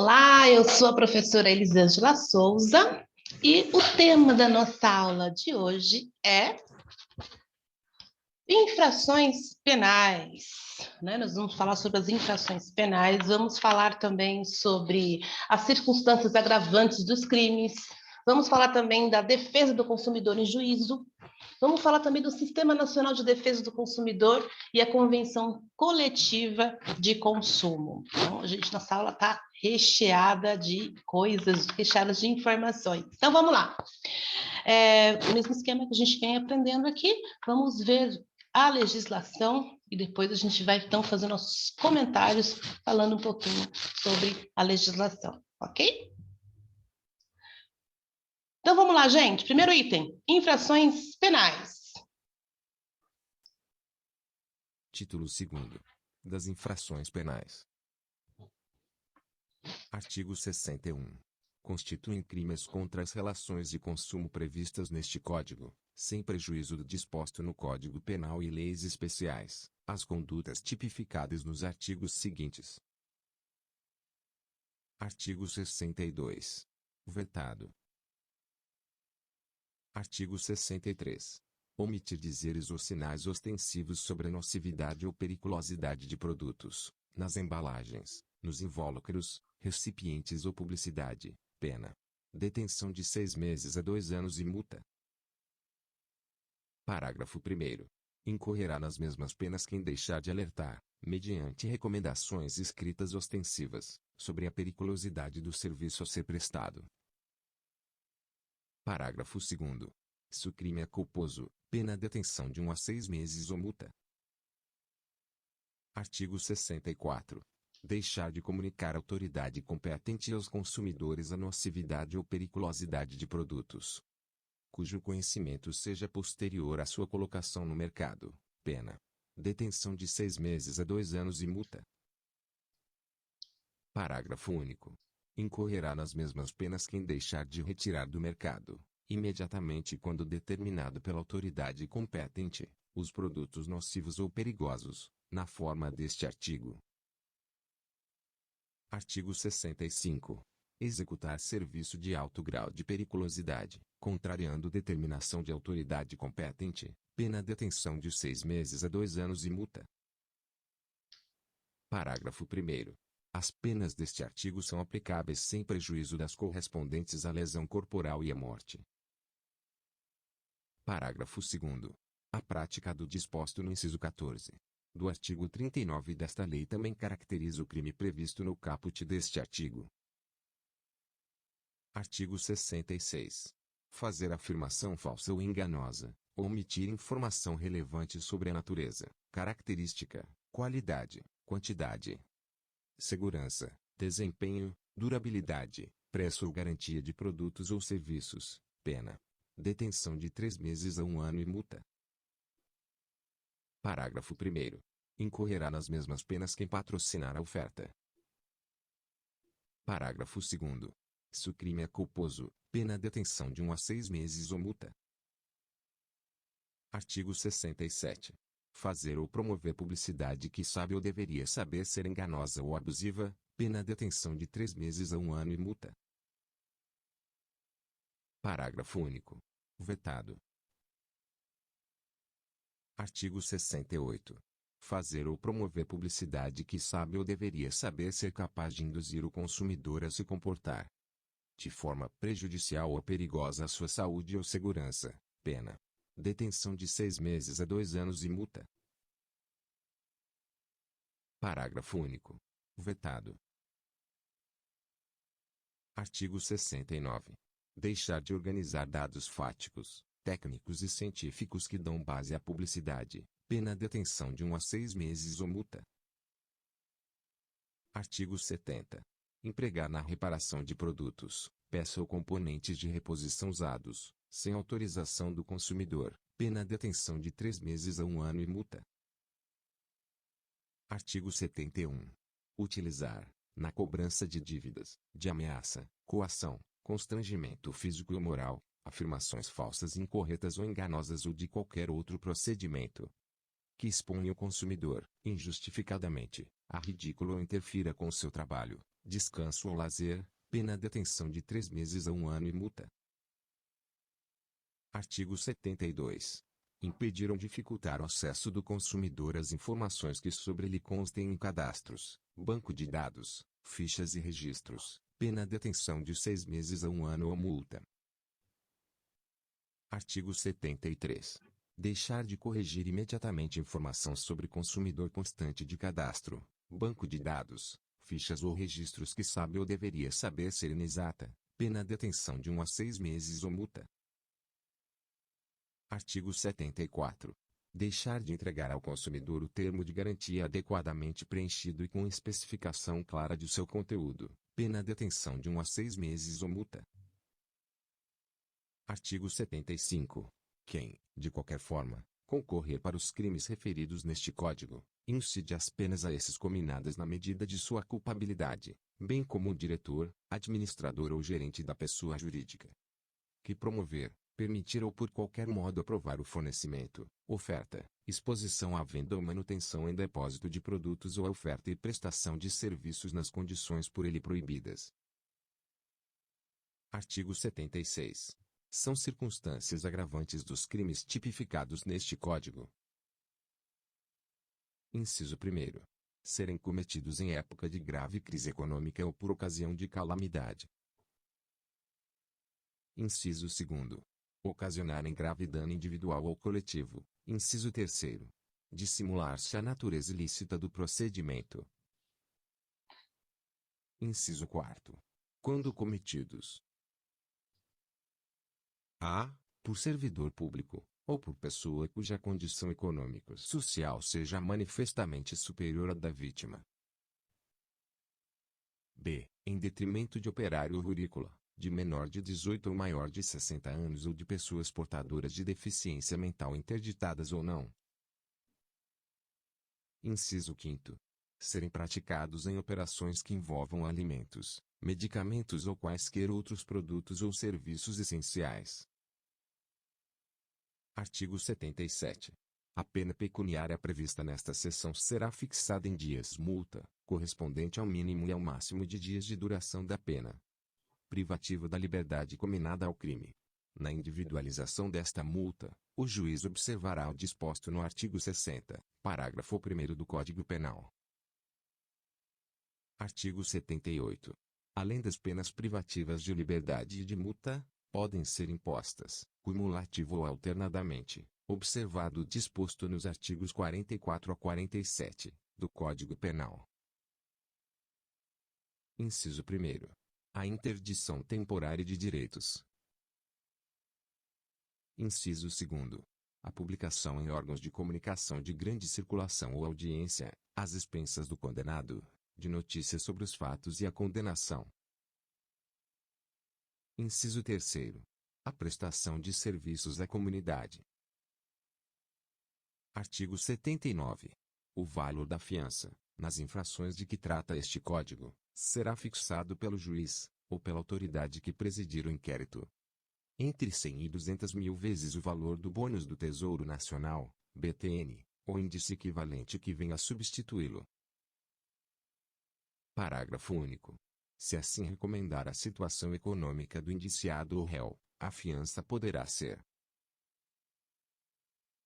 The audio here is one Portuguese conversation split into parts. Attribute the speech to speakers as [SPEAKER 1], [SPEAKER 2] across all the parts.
[SPEAKER 1] Olá, eu sou a professora Elisângela Souza e o tema da nossa aula de hoje é infrações penais. Nós vamos falar sobre as infrações penais, vamos falar também sobre as circunstâncias agravantes dos crimes, vamos falar também da defesa do consumidor em juízo, vamos falar também do Sistema Nacional de Defesa do Consumidor e a Convenção Coletiva de Consumo. Então, a gente, nossa aula está recheada de coisas, recheada de informações. Então, vamos lá. O mesmo esquema que a gente vem aprendendo aqui, vamos ver a legislação e depois a gente vai, então, fazer nossos comentários falando um pouquinho sobre a legislação, ok? Então, vamos lá, gente. Primeiro item, infrações penais.
[SPEAKER 2] Título 2º. Das infrações penais. Artigo 61. Constituem crimes contra as relações de consumo previstas neste Código, sem prejuízo do disposto no Código Penal e leis especiais, as condutas tipificadas nos artigos seguintes. Artigo 62. Vetado. Artigo 63. Omitir dizeres ou sinais ostensivos sobre a nocividade ou periculosidade de produtos, nas embalagens, nos invólucros, recipientes ou publicidade, pena. Detenção de 6 meses a 2 anos e multa. Parágrafo 1º. Incorrerá nas mesmas penas quem deixar de alertar, mediante recomendações escritas ostensivas, sobre a periculosidade do serviço a ser prestado. Parágrafo 2º. Se o crime é culposo, pena detenção de 1 a 6 meses ou multa. Artigo 64. Deixar de comunicar à autoridade competente aos consumidores a nocividade ou periculosidade de produtos, cujo conhecimento seja posterior à sua colocação no mercado, pena. Detenção de 6 meses a 2 anos e multa. Parágrafo único. Incorrerá nas mesmas penas quem deixar de retirar do mercado, imediatamente quando determinado pela autoridade competente, os produtos nocivos ou perigosos, na forma deste artigo. Artigo 65. Executar serviço de alto grau de periculosidade, contrariando determinação de autoridade competente, pena detenção de 6 meses a 2 anos e multa. Parágrafo 1º. As penas deste artigo são aplicáveis sem prejuízo das correspondentes à lesão corporal e à morte. Parágrafo 2º. A prática do disposto no inciso 14 do artigo 39 desta lei também caracteriza o crime previsto no caput deste artigo. Artigo 66. Fazer afirmação falsa ou enganosa, ou omitir informação relevante sobre a natureza, característica, qualidade, quantidade, segurança, desempenho, durabilidade, preço ou garantia de produtos ou serviços, pena. Detenção de 3 meses a 1 ano e multa. Parágrafo 1º. Incorrerá nas mesmas penas quem patrocinar a oferta. Parágrafo 2º. Se o crime é culposo, pena detenção de 1 a 6 meses ou multa. Artigo 67. Fazer ou promover publicidade que sabe ou deveria saber ser enganosa ou abusiva, pena detenção de 3 meses a 1 ano e multa. Parágrafo único. Vetado. Artigo 68. Fazer ou promover publicidade que sabe ou deveria saber ser capaz de induzir o consumidor a se comportar de forma prejudicial ou perigosa à sua saúde ou segurança, pena. Detenção de 6 meses a 2 anos e multa. Parágrafo único. Vetado. Artigo 69. Deixar de organizar dados fáticos, técnicos e científicos que dão base à publicidade, pena detenção de 1 a 6 meses ou multa. Artigo 70. Empregar na reparação de produtos, peça ou componentes de reposição usados, sem autorização do consumidor, pena detenção de 3 meses a 1 ano e multa. Artigo 71. Utilizar, na cobrança de dívidas, de ameaça, coação, constrangimento físico ou moral, afirmações falsas incorretas ou enganosas ou de qualquer outro procedimento que exponha o consumidor, injustificadamente, a ridículo ou interfira com o seu trabalho, descanso ou lazer, pena detenção de 3 meses a 1 ano e multa. Artigo 72. Impedir ou dificultar o acesso do consumidor às informações que sobre ele constem em cadastros, banco de dados, fichas e registros, pena detenção de 6 meses a 1 ano ou multa. Artigo 73. Deixar de corrigir imediatamente informação sobre consumidor constante de cadastro, banco de dados, fichas ou registros que sabe ou deveria saber ser inexata, pena detenção de 1 a 6 meses ou multa. Artigo 74. Deixar de entregar ao consumidor o termo de garantia adequadamente preenchido e com especificação clara de seu conteúdo, pena detenção de 1 a 6 meses ou multa. Artigo 75. Quem, de qualquer forma, concorrer para os crimes referidos neste Código, incide as penas a esses cominadas na medida de sua culpabilidade, bem como o diretor, administrador ou gerente da pessoa jurídica que promover, permitir ou por qualquer modo aprovar o fornecimento, oferta, exposição à venda ou manutenção em depósito de produtos ou a oferta e prestação de serviços nas condições por ele proibidas. Artigo 76. São circunstâncias agravantes dos crimes tipificados neste Código. Inciso 1. Serem cometidos em época de grave crise econômica ou por ocasião de calamidade. Inciso 2. Ocasionarem grave dano individual ou coletivo. Inciso 3. Dissimular-se a natureza ilícita do procedimento. Inciso 4. Quando cometidos a. por servidor público, ou por pessoa cuja condição econômico-social seja manifestamente superior à da vítima. b. Em detrimento de operário rurícola, de menor de 18 ou maior de 60 anos ou de pessoas portadoras de deficiência mental interditadas ou não. Inciso 5. Serem praticados em operações que envolvam alimentos, medicamentos ou quaisquer outros produtos ou serviços essenciais. Artigo 77. A pena pecuniária prevista nesta seção será fixada em dias multa, correspondente ao mínimo e ao máximo de dias de duração da pena privativa da liberdade cominada ao crime. Na individualização desta multa, o juiz observará o disposto no artigo 60, parágrafo 1º do Código Penal. Artigo 78. Além das penas privativas de liberdade e de multa, podem ser impostas, cumulativo ou alternadamente, observado o disposto nos artigos 44 a 47, do Código Penal. Inciso 1. A interdição temporária de direitos. Inciso 2. A publicação em órgãos de comunicação de grande circulação ou audiência, às expensas do condenado, de notícias sobre os fatos e a condenação. Inciso 3. A prestação de serviços à comunidade. Artigo 79. O valor da fiança, nas infrações de que trata este Código, será fixado pelo juiz, ou pela autoridade que presidir o inquérito, entre 100 e 200 mil vezes o valor do bônus do Tesouro Nacional, BTN, ou índice equivalente que venha a substituí-lo. Parágrafo único. Se assim recomendar a situação econômica do indiciado ou réu, a fiança poderá ser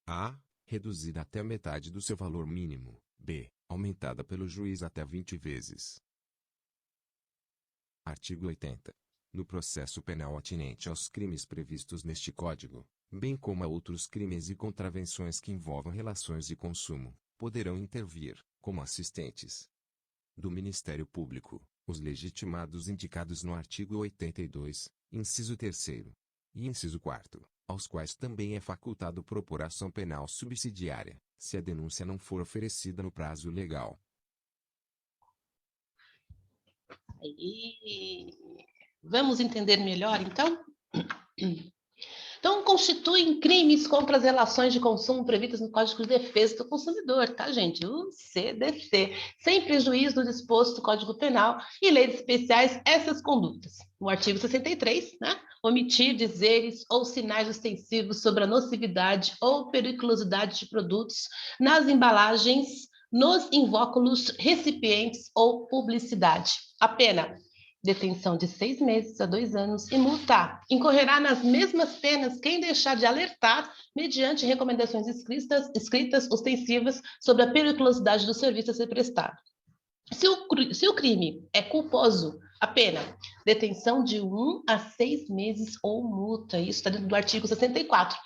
[SPEAKER 2] a. reduzida até a metade do seu valor mínimo, b. aumentada pelo juiz até 20 vezes. Artigo 80. No processo penal atinente aos crimes previstos neste Código, bem como a outros crimes e contravenções que envolvam relações de consumo, poderão intervir, como assistentes do Ministério Público, os legitimados indicados no artigo 82, inciso 3º e inciso 4º, aos quais também é facultado propor ação penal subsidiária, se a denúncia não for oferecida no prazo legal.
[SPEAKER 1] Aí, vamos entender melhor, então? Então, constituem crimes contra as relações de consumo previstas no Código de Defesa do Consumidor, tá, gente? O CDC, sem prejuízo do disposto do Código Penal e leis especiais essas condutas. No artigo 63, né? Omitir dizeres ou sinais ostensivos sobre a nocividade ou periculosidade de produtos nas embalagens nos invólucros, recipientes ou publicidade. A pena: detenção de 6 meses a 2 anos e multa. Incorrerá nas mesmas penas quem deixar de alertar mediante recomendações escritas ostensivas sobre a periculosidade do serviço a ser prestado. Se o crime é culposo, a pena: detenção de 1 a 6 meses ou multa. Isso está dentro do artigo 64,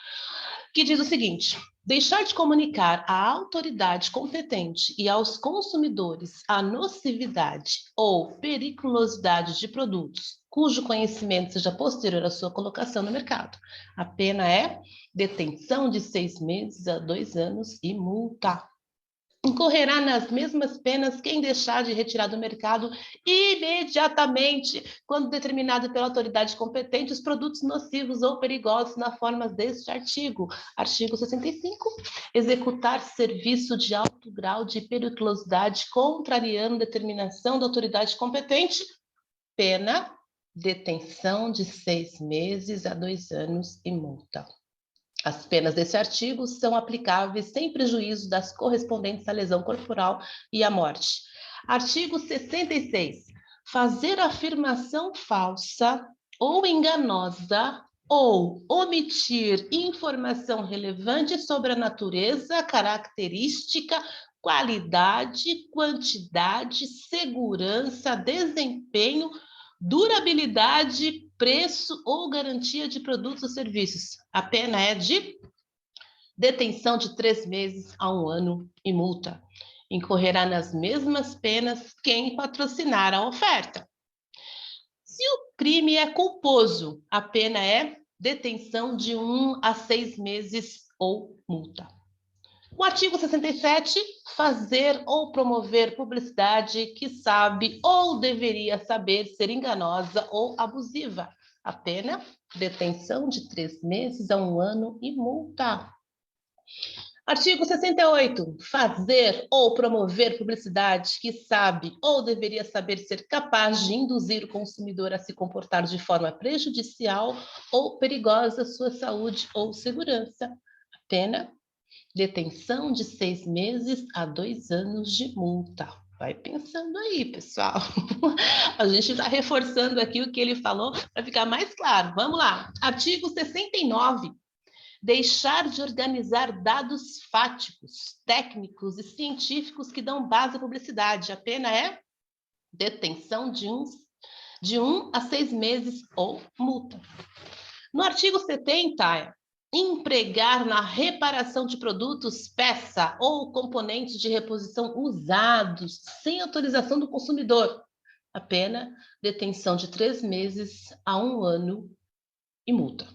[SPEAKER 1] que diz o seguinte: deixar de comunicar à autoridade competente e aos consumidores a nocividade ou periculosidade de produtos cujo conhecimento seja posterior à sua colocação no mercado. A pena é detenção de 6 meses a 2 anos e multa. Incorrerá nas mesmas penas quem deixar de retirar do mercado imediatamente, quando determinado pela autoridade competente, os produtos nocivos ou perigosos na forma deste artigo. Artigo 65. Executar serviço de alto grau de periculosidade contrariando determinação da autoridade competente. Pena: detenção de 6 meses a 2 anos e multa. As penas desse artigo são aplicáveis sem prejuízo das correspondentes à lesão corporal e à morte. Artigo 66. Fazer afirmação falsa ou enganosa ou omitir informação relevante sobre a natureza, característica, qualidade, quantidade, segurança, desempenho, durabilidade, preço ou garantia de produtos ou serviços. A pena é de detenção de 3 meses a 1 ano e multa. Incorrerá nas mesmas penas quem patrocinar a oferta. Se o crime é culposo, a pena é detenção de 1 a 6 meses ou multa. O artigo 67, fazer ou promover publicidade que sabe ou deveria saber ser enganosa ou abusiva. A pena: detenção de 3 meses a 1 ano e multa. Artigo 68, fazer ou promover publicidade que sabe ou deveria saber ser capaz de induzir o consumidor a se comportar de forma prejudicial ou perigosa à sua saúde ou segurança. A pena: detenção de 6 meses a 2 anos de multa. Vai pensando aí, pessoal. A gente está reforçando aqui o que ele falou para ficar mais claro. Vamos lá. Artigo 69. Deixar de organizar dados fáticos, técnicos e científicos que dão base à publicidade. A pena é detenção de 1 a 6 meses ou multa. No artigo 70, empregar na reparação de produtos, peça ou componentes de reposição usados sem autorização do consumidor. A pena: detenção de 3 meses a 1 ano e multa.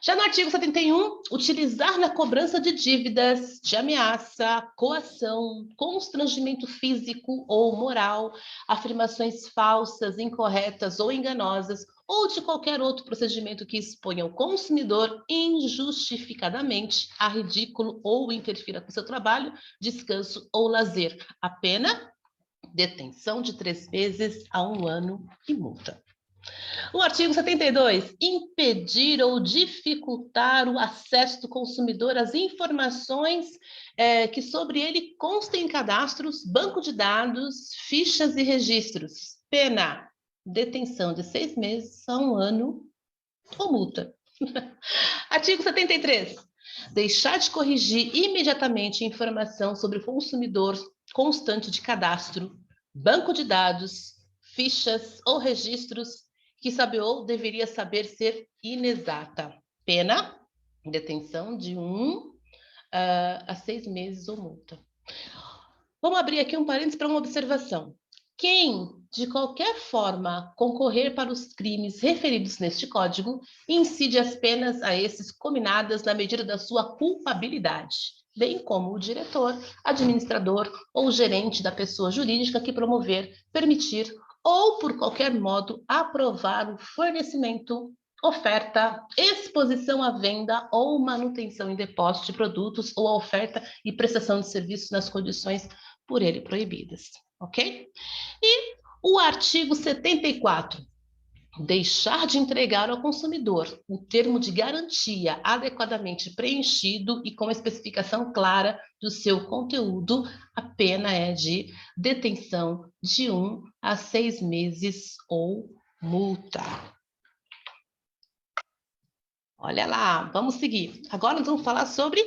[SPEAKER 1] Já no artigo 71, utilizar na cobrança de dívidas, de ameaça, coação, constrangimento físico ou moral, afirmações falsas, incorretas ou enganosas, ou de qualquer outro procedimento que exponha o consumidor injustificadamente a ridículo ou interfira com seu trabalho, descanso ou lazer. A pena: detenção de 3 meses a 1 ano e multa. O artigo 72, impedir ou dificultar o acesso do consumidor às informações que sobre ele constem em cadastros, banco de dados, fichas e registros. Pena: detenção de 6 meses a 1 ano ou multa. Artigo 73. Deixar de corrigir imediatamente informação sobre o consumidor constante de cadastro, banco de dados, fichas ou registros que sabe ou deveria saber ser inexata. Pena: detenção de 1 a 6 meses ou multa. Vamos abrir aqui um parênteses para uma observação. Quem, de qualquer forma, concorrer para os crimes referidos neste código, incide as penas a esses cominadas na medida da sua culpabilidade, bem como o diretor, administrador ou gerente da pessoa jurídica que promover, permitir ou, por qualquer modo, aprovar o fornecimento, oferta, exposição à venda ou manutenção em depósito de produtos ou a oferta e prestação de serviços nas condições por ele proibidas, ok? E o artigo 74. deixar de entregar ao consumidor o termo de garantia adequadamente preenchido e com especificação clara do seu conteúdo, a pena é de detenção de 1 a 6 meses ou multa. Olha lá, vamos seguir. Agora nós vamos falar sobre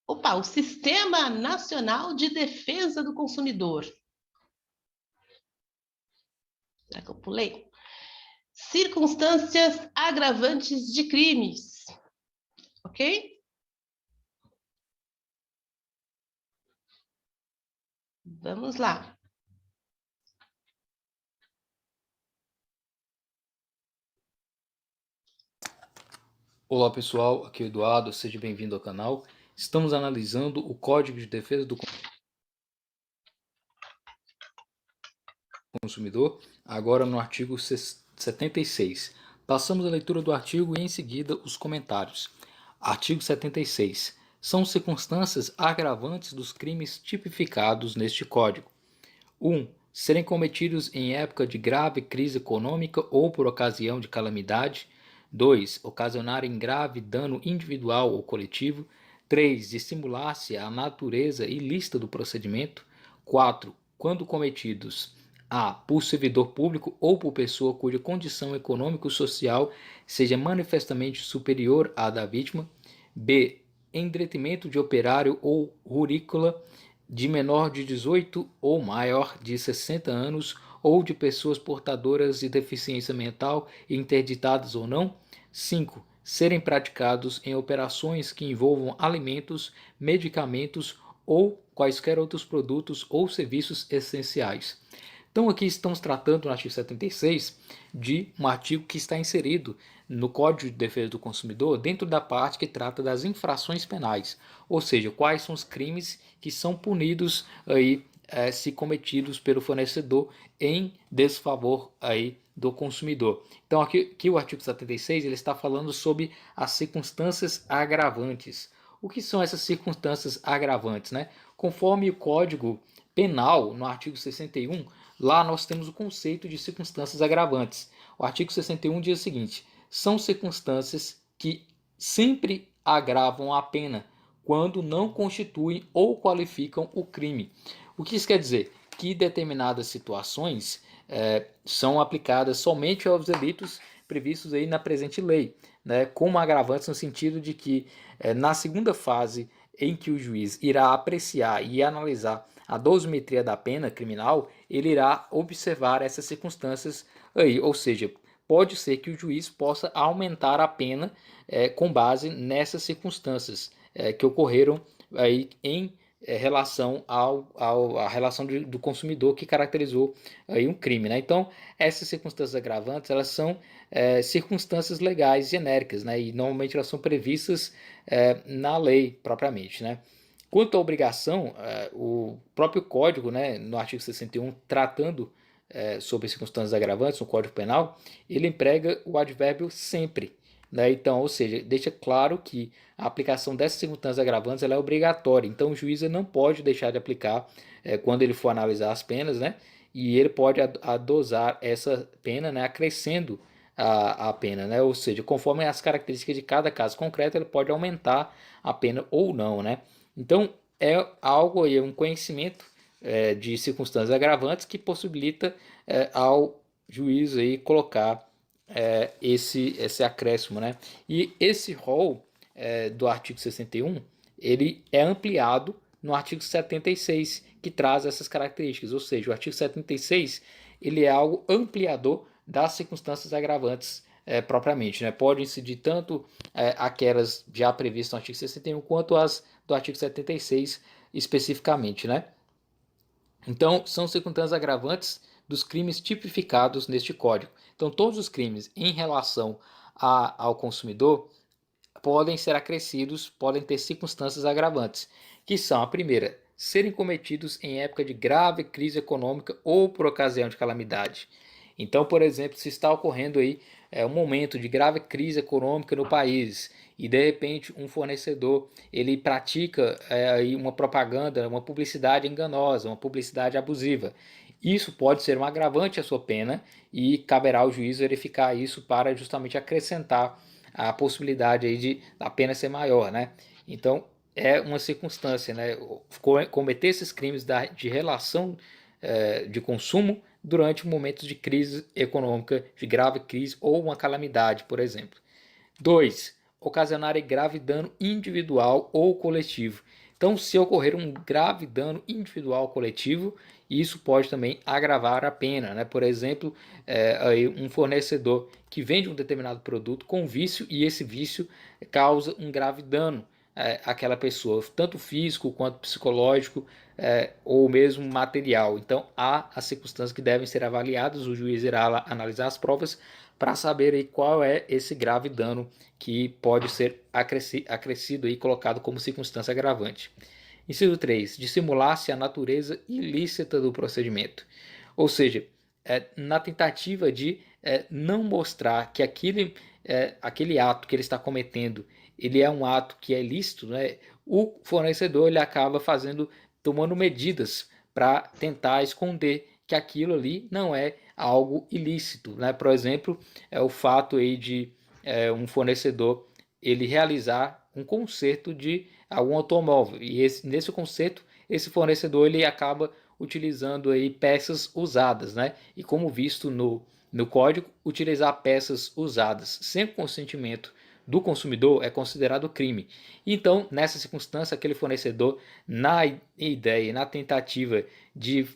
[SPEAKER 1] o Sistema Nacional de Defesa do Consumidor. Será que eu pulei? Circunstâncias agravantes de crimes. Ok? Vamos lá.
[SPEAKER 3] Olá pessoal, aqui é o Eduardo, seja bem-vindo ao canal. Estamos analisando o Código de Defesa do Consumidor, agora no artigo 76. Passamos a leitura do artigo e em seguida os comentários. Artigo 76. São circunstâncias agravantes dos crimes tipificados neste Código. 1. Serem cometidos em época de grave crise econômica ou por ocasião de calamidade. 2. Ocasionarem grave dano individual ou coletivo. 3. Dissimular-se a natureza ilícita do procedimento. 4. Quando cometidos a. por servidor público ou por pessoa cuja condição econômico-social seja manifestamente superior à da vítima. B. Em detrimento de operário ou rurícola de menor de 18 ou maior de 60 anos ou de pessoas portadoras de deficiência mental interditadas ou não. 5. Serem praticados em operações que envolvam alimentos, medicamentos ou quaisquer outros produtos ou serviços essenciais. Então aqui estamos tratando no artigo 76 de um artigo que está inserido no Código de Defesa do Consumidor dentro da parte que trata das infrações penais, ou seja, quais são os crimes que são punidos aí se cometidos pelo fornecedor em desfavor aí do consumidor. Então aqui o artigo 76 ele está falando sobre as circunstâncias agravantes. O que são essas circunstâncias agravantes, né? Conforme o Código Penal, no artigo 61, lá nós temos o conceito de circunstâncias agravantes. O artigo 61 diz o seguinte: são circunstâncias que sempre agravam a pena quando não constituem ou qualificam o crime. O que isso quer dizer? Que determinadas situações são aplicadas somente aos delitos previstos aí na presente lei, né, como agravantes no sentido de que na segunda fase em que o juiz irá apreciar e analisar a dosimetria da pena criminal, ele irá observar essas circunstâncias aí, ou seja, pode ser que o juiz possa aumentar a pena com base nessas circunstâncias que ocorreram aí em relação à relação do consumidor que caracterizou aí um crime, né? Então, essas circunstâncias agravantes, elas são circunstâncias legais genéricas, né? E normalmente elas são previstas na lei propriamente, né? Quanto à obrigação, o próprio Código, né, no artigo 61, tratando sobre circunstâncias agravantes no Código Penal, ele emprega o advérbio sempre. Né? Então, ou seja, deixa claro que a aplicação dessas circunstâncias agravantes ela é obrigatória. Então, o juiz não pode deixar de aplicar quando ele for analisar as penas, né? E ele pode adosar essa pena, né, acrescendo a pena, né? Ou seja, conforme as características de cada caso concreto, ele pode aumentar a pena ou não, né? Então, é algo aí, um conhecimento de circunstâncias agravantes que possibilita ao juiz aí colocar esse acréscimo, né? E esse rol do artigo 61, ele é ampliado no artigo 76, que traz essas características, ou seja, o artigo 76 ele é algo ampliador das circunstâncias agravantes propriamente, né? Pode incidir tanto aquelas já previstas no artigo 61 quanto as do artigo 76 especificamente, né? Então, são circunstâncias agravantes dos crimes tipificados neste Código. Então, todos os crimes em relação ao consumidor podem ser acrescidos, podem ter circunstâncias agravantes, que são a primeira, serem cometidos em época de grave crise econômica ou por ocasião de calamidade. Então, por exemplo, se está ocorrendo aí um momento de grave crise econômica no país e de repente um fornecedor ele pratica aí uma propaganda, uma publicidade enganosa, uma publicidade abusiva, isso pode ser um agravante à sua pena e caberá ao juiz verificar isso para justamente acrescentar a possibilidade aí de a pena ser maior, né? Então é uma circunstância, né? Cometer esses crimes de relação de consumo durante momentos de crise econômica, de grave crise ou uma calamidade, por exemplo. 2. Ocasionar grave dano individual ou coletivo. Então, se ocorrer um grave dano individual ou coletivo, isso pode também agravar a pena, né? Por exemplo, aí um fornecedor que vende um determinado produto com vício e esse vício causa um grave dano àquela pessoa, tanto físico quanto psicológico ou mesmo material. Então, há as circunstâncias que devem ser avaliadas, o juiz irá analisar as provas para saber aí qual é esse grave dano que pode ser acrescido e colocado como circunstância agravante. Inciso 3. Dissimular-se a natureza ilícita do procedimento. Ou seja, na tentativa de não mostrar que aquele ato que ele está cometendo ele é um ato que é ilícito, né? O fornecedor ele acaba tomando medidas para tentar esconder que aquilo ali não é algo ilícito, né? Por exemplo, o fato aí de um fornecedor ele realizar um conserto de algum automóvel e nesse conserto esse fornecedor ele acaba utilizando aí peças usadas, né? E como visto no código, utilizar peças usadas sem consentimento do consumidor é considerado crime. Então, nessa circunstância, aquele fornecedor, na ideia, na tentativa de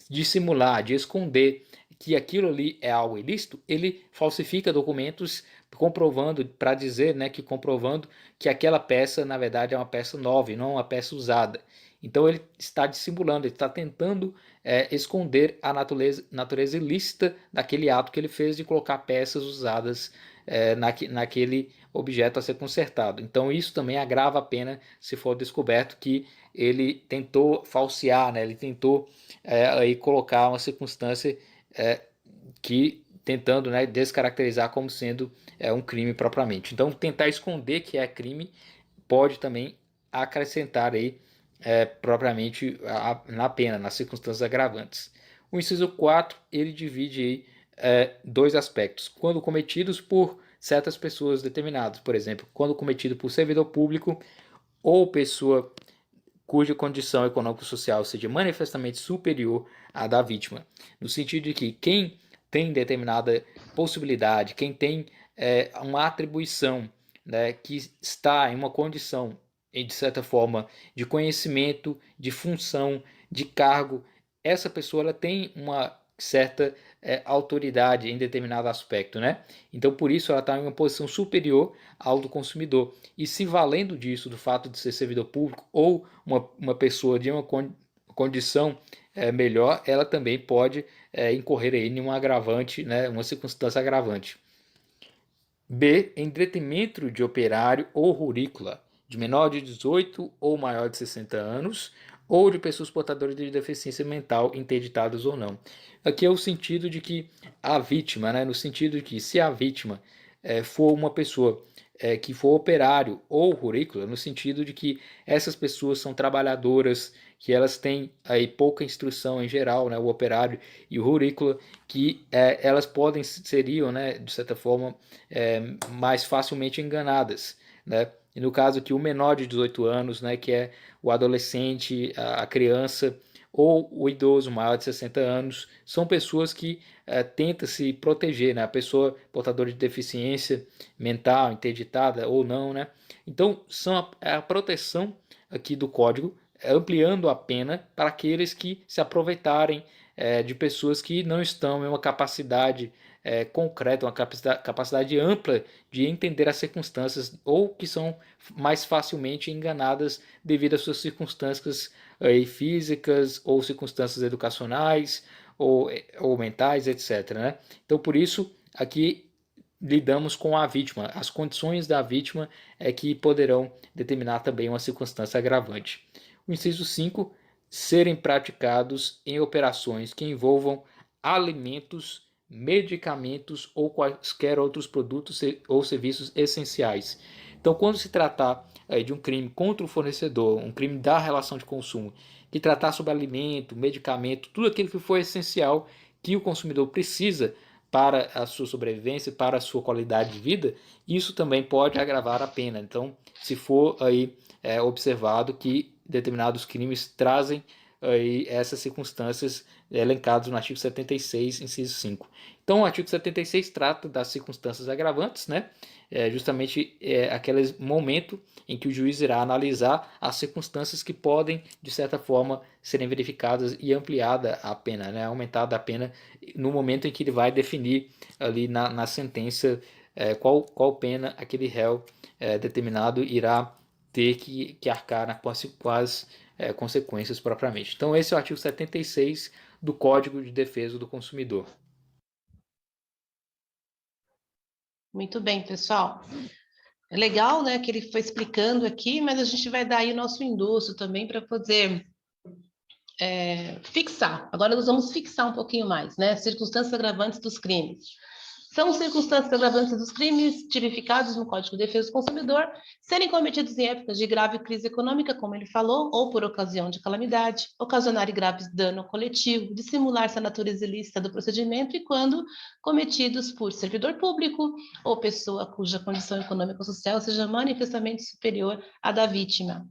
[SPEAKER 3] dissimular, de esconder que aquilo ali é algo ilícito, ele falsifica documentos comprovando, para dizer, né, que comprovando que aquela peça, na verdade, é uma peça nova e não uma peça usada. Então ele está dissimulando, ele está tentando esconder a natureza ilícita daquele ato que ele fez de colocar peças usadas naquele objeto a ser consertado. Então isso também agrava a pena se for descoberto que ele tentou falsear, né? Ele tentou aí colocar uma circunstância que tentando, né, descaracterizar como sendo um crime propriamente. Então tentar esconder que é crime pode também acrescentar aí propriamente na pena, nas circunstâncias agravantes. O inciso 4, ele divide aí, dois aspectos. Quando cometidos por certas pessoas determinadas, por exemplo, quando cometido por servidor público ou pessoa cuja condição econômico-social seja manifestamente superior à da vítima, no sentido de que quem tem determinada possibilidade, quem tem uma atribuição, né, que está em uma condição, de certa forma, de conhecimento, de função, de cargo, essa pessoa ela tem uma certa autoridade em determinado aspecto, né? Então, por isso, ela está em uma posição superior ao do consumidor. E se valendo disso, do fato de ser servidor público ou uma pessoa de uma condição melhor, ela também pode incorrer aí em um agravante, né, uma circunstância agravante. B. Em detrimento de operário ou rurícola de menor de 18 ou maior de 60 anos, ou de pessoas portadoras de deficiência mental, interditadas ou não. Aqui é o sentido de que a vítima, né, no sentido de que se a vítima for uma pessoa que for operário ou rurícola, no sentido de que essas pessoas são trabalhadoras, que elas têm aí pouca instrução em geral, né, o operário e o rurícola, que elas seriam, né, de certa forma, mais facilmente enganadas, né? E no caso aqui, o menor de 18 anos, né, que é o adolescente, a criança, ou o idoso maior de 60 anos, são pessoas que tentam se proteger, né? A pessoa portadora de deficiência mental, interditada ou não, né? Então, são a proteção aqui do código, ampliando a pena para aqueles que se aproveitarem de pessoas que não estão em uma capacidade concreta, uma capacidade ampla de entender as circunstâncias ou que são mais facilmente enganadas devido às suas circunstâncias físicas ou circunstâncias educacionais ou mentais, etc. Né? Então, por isso, aqui lidamos com a vítima. As condições da vítima é que poderão determinar também uma circunstância agravante. O inciso 5, serem praticados em operações que envolvam alimentos medicamentos ou quaisquer outros produtos ou serviços essenciais. Então, quando se tratar de um crime contra o fornecedor, um crime da relação de consumo, que tratar sobre alimento, medicamento, tudo aquilo que for essencial que o consumidor precisa para a sua sobrevivência, para a sua qualidade de vida, isso também pode agravar a pena. Então, se for aí observado que determinados crimes trazem aí essas circunstâncias elencadas no artigo 76, inciso 5. Então, o artigo 76 trata das circunstâncias agravantes, né? Justamente aquele momento em que o juiz irá analisar as circunstâncias que podem, de certa forma, serem verificadas e ampliada a pena, né? Aumentada a pena no momento em que ele vai definir ali na sentença qual pena aquele réu determinado irá ter que arcar com as consequências propriamente. Então, esse é o artigo 76 do Código de Defesa do Consumidor.
[SPEAKER 1] Muito bem, pessoal. É legal, né, que ele foi explicando aqui, mas a gente vai dar aí o nosso endosso também para poder fixar. Agora nós vamos fixar um pouquinho mais, né? Circunstâncias agravantes dos crimes. São circunstâncias agravantes dos crimes tipificados no Código de Defesa do Consumidor serem cometidos em épocas de grave crise econômica, como ele falou, ou por ocasião de calamidade, ocasionar graves dano coletivo, dissimular-se a natureza ilícita do procedimento e quando cometidos por servidor público ou pessoa cuja condição econômica ou social seja manifestamente superior à da vítima.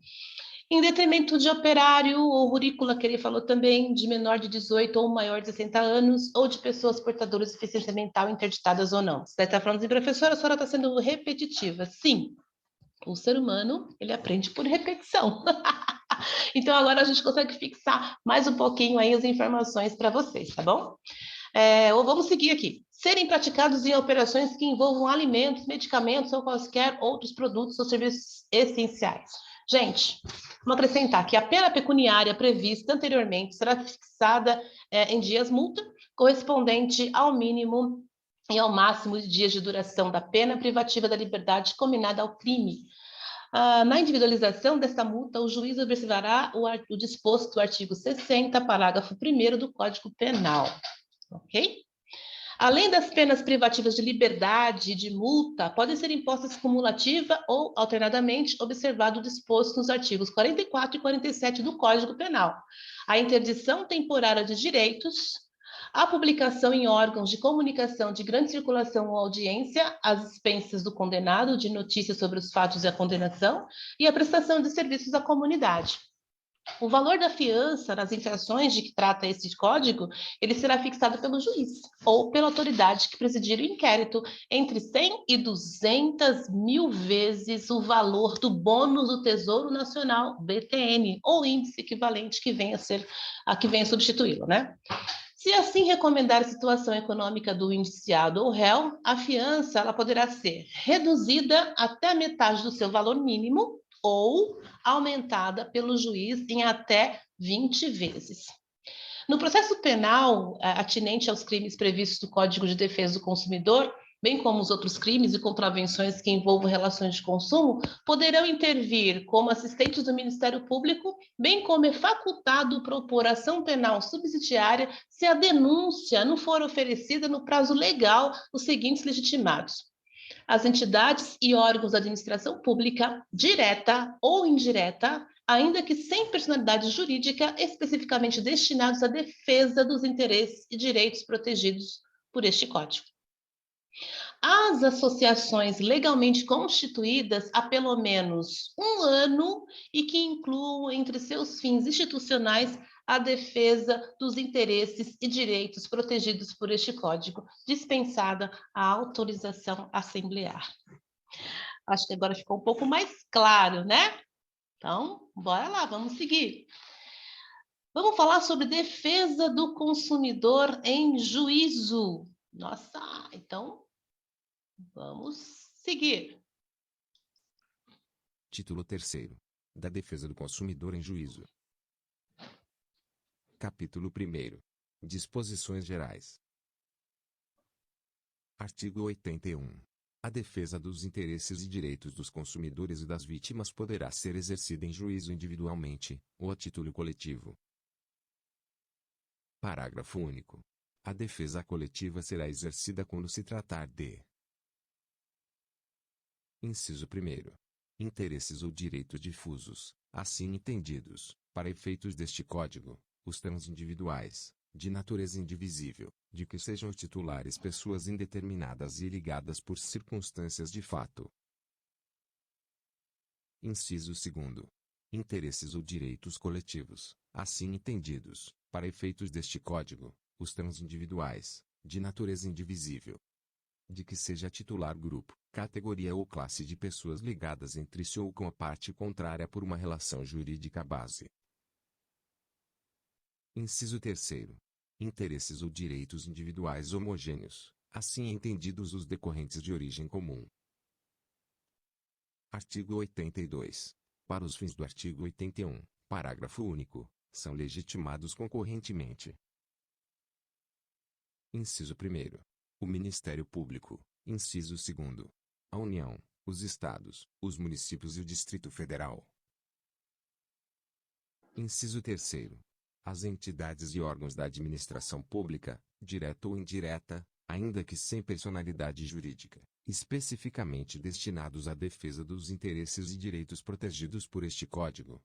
[SPEAKER 1] Em detrimento de operário ou rurícola, que ele falou também, de menor de 18 ou maior de 60 anos, ou de pessoas portadoras de deficiência mental interditadas ou não. Você está falando assim, professora, a senhora está sendo repetitiva. Sim, o ser humano, ele aprende por repetição. Então, agora a gente consegue fixar mais um pouquinho aí as informações para vocês, tá bom? Ou vamos seguir aqui. Serem praticados em operações que envolvam alimentos, medicamentos ou quaisquer outros produtos ou serviços essenciais. Gente, vamos acrescentar que a pena pecuniária prevista anteriormente será fixada em dias multa, correspondente ao mínimo e ao máximo de dias de duração da pena privativa da liberdade combinada ao crime. Na individualização desta multa, o juiz observará o disposto do artigo 60, parágrafo 1º do Código Penal. Ok? Além das penas privativas de liberdade e de multa, podem ser impostas cumulativa ou, alternadamente, observado o disposto nos artigos 44 e 47 do Código Penal. A interdição temporária de direitos, a publicação em órgãos de comunicação de grande circulação ou audiência, às expensas do condenado, de notícias sobre os fatos e a condenação, e a prestação de serviços à comunidade. O valor da fiança nas infrações de que trata esse código, ele será fixado pelo juiz ou pela autoridade que presidir o inquérito entre 100 e 200 mil vezes o valor do bônus do Tesouro Nacional, BTN, ou índice equivalente que venha substituí-lo, né? Se assim recomendar a situação econômica do indiciado ou réu, a fiança ela poderá ser reduzida até a metade do seu valor mínimo ou aumentada pelo juiz em até 20 vezes. No processo penal atinente aos crimes previstos do Código de Defesa do Consumidor, bem como os outros crimes e contravenções que envolvam relações de consumo, poderão intervir como assistentes do Ministério Público, bem como é facultado propor ação penal subsidiária se a denúncia não for oferecida no prazo legal dos seguintes legitimados: as entidades e órgãos da administração pública, direta ou indireta, ainda que sem personalidade jurídica, especificamente destinados à defesa dos interesses e direitos protegidos por este Código. As associações legalmente constituídas há pelo menos um ano e que incluam entre seus fins institucionais a defesa dos interesses e direitos protegidos por este Código, dispensada a autorização assemblear. Acho que agora ficou um pouco mais claro, né? Então, bora lá, vamos seguir. Vamos falar sobre defesa do consumidor em juízo. Nossa, então vamos seguir.
[SPEAKER 2] Título 3º. Da defesa do consumidor em juízo. Capítulo 1º. Disposições gerais. Artigo 81. A defesa dos interesses e direitos dos consumidores e das vítimas poderá ser exercida em juízo individualmente, ou a título coletivo. Parágrafo único. A defesa coletiva será exercida quando se tratar de: Inciso 1º. Interesses ou direitos difusos, assim entendidos, para efeitos deste Código, os termos individuais, de natureza indivisível, de que sejam titulares pessoas indeterminadas e ligadas por circunstâncias de fato. Inciso 2º. Interesses ou direitos coletivos, assim entendidos, para efeitos deste Código, os termos individuais, de natureza indivisível, de que seja titular grupo, categoria ou classe de pessoas ligadas entre si ou com a parte contrária por uma relação jurídica base. Inciso 3º. Interesses ou direitos individuais homogêneos, assim entendidos os decorrentes de origem comum. Artigo 82. Para os fins do artigo 81, parágrafo único, são legitimados concorrentemente: Inciso 1º. O Ministério Público. Inciso 2º. A União, os Estados, os Municípios e o Distrito Federal. Inciso 3º. As entidades e órgãos da administração pública, direta ou indireta, ainda que sem personalidade jurídica, especificamente destinados à defesa dos interesses e direitos protegidos por este Código.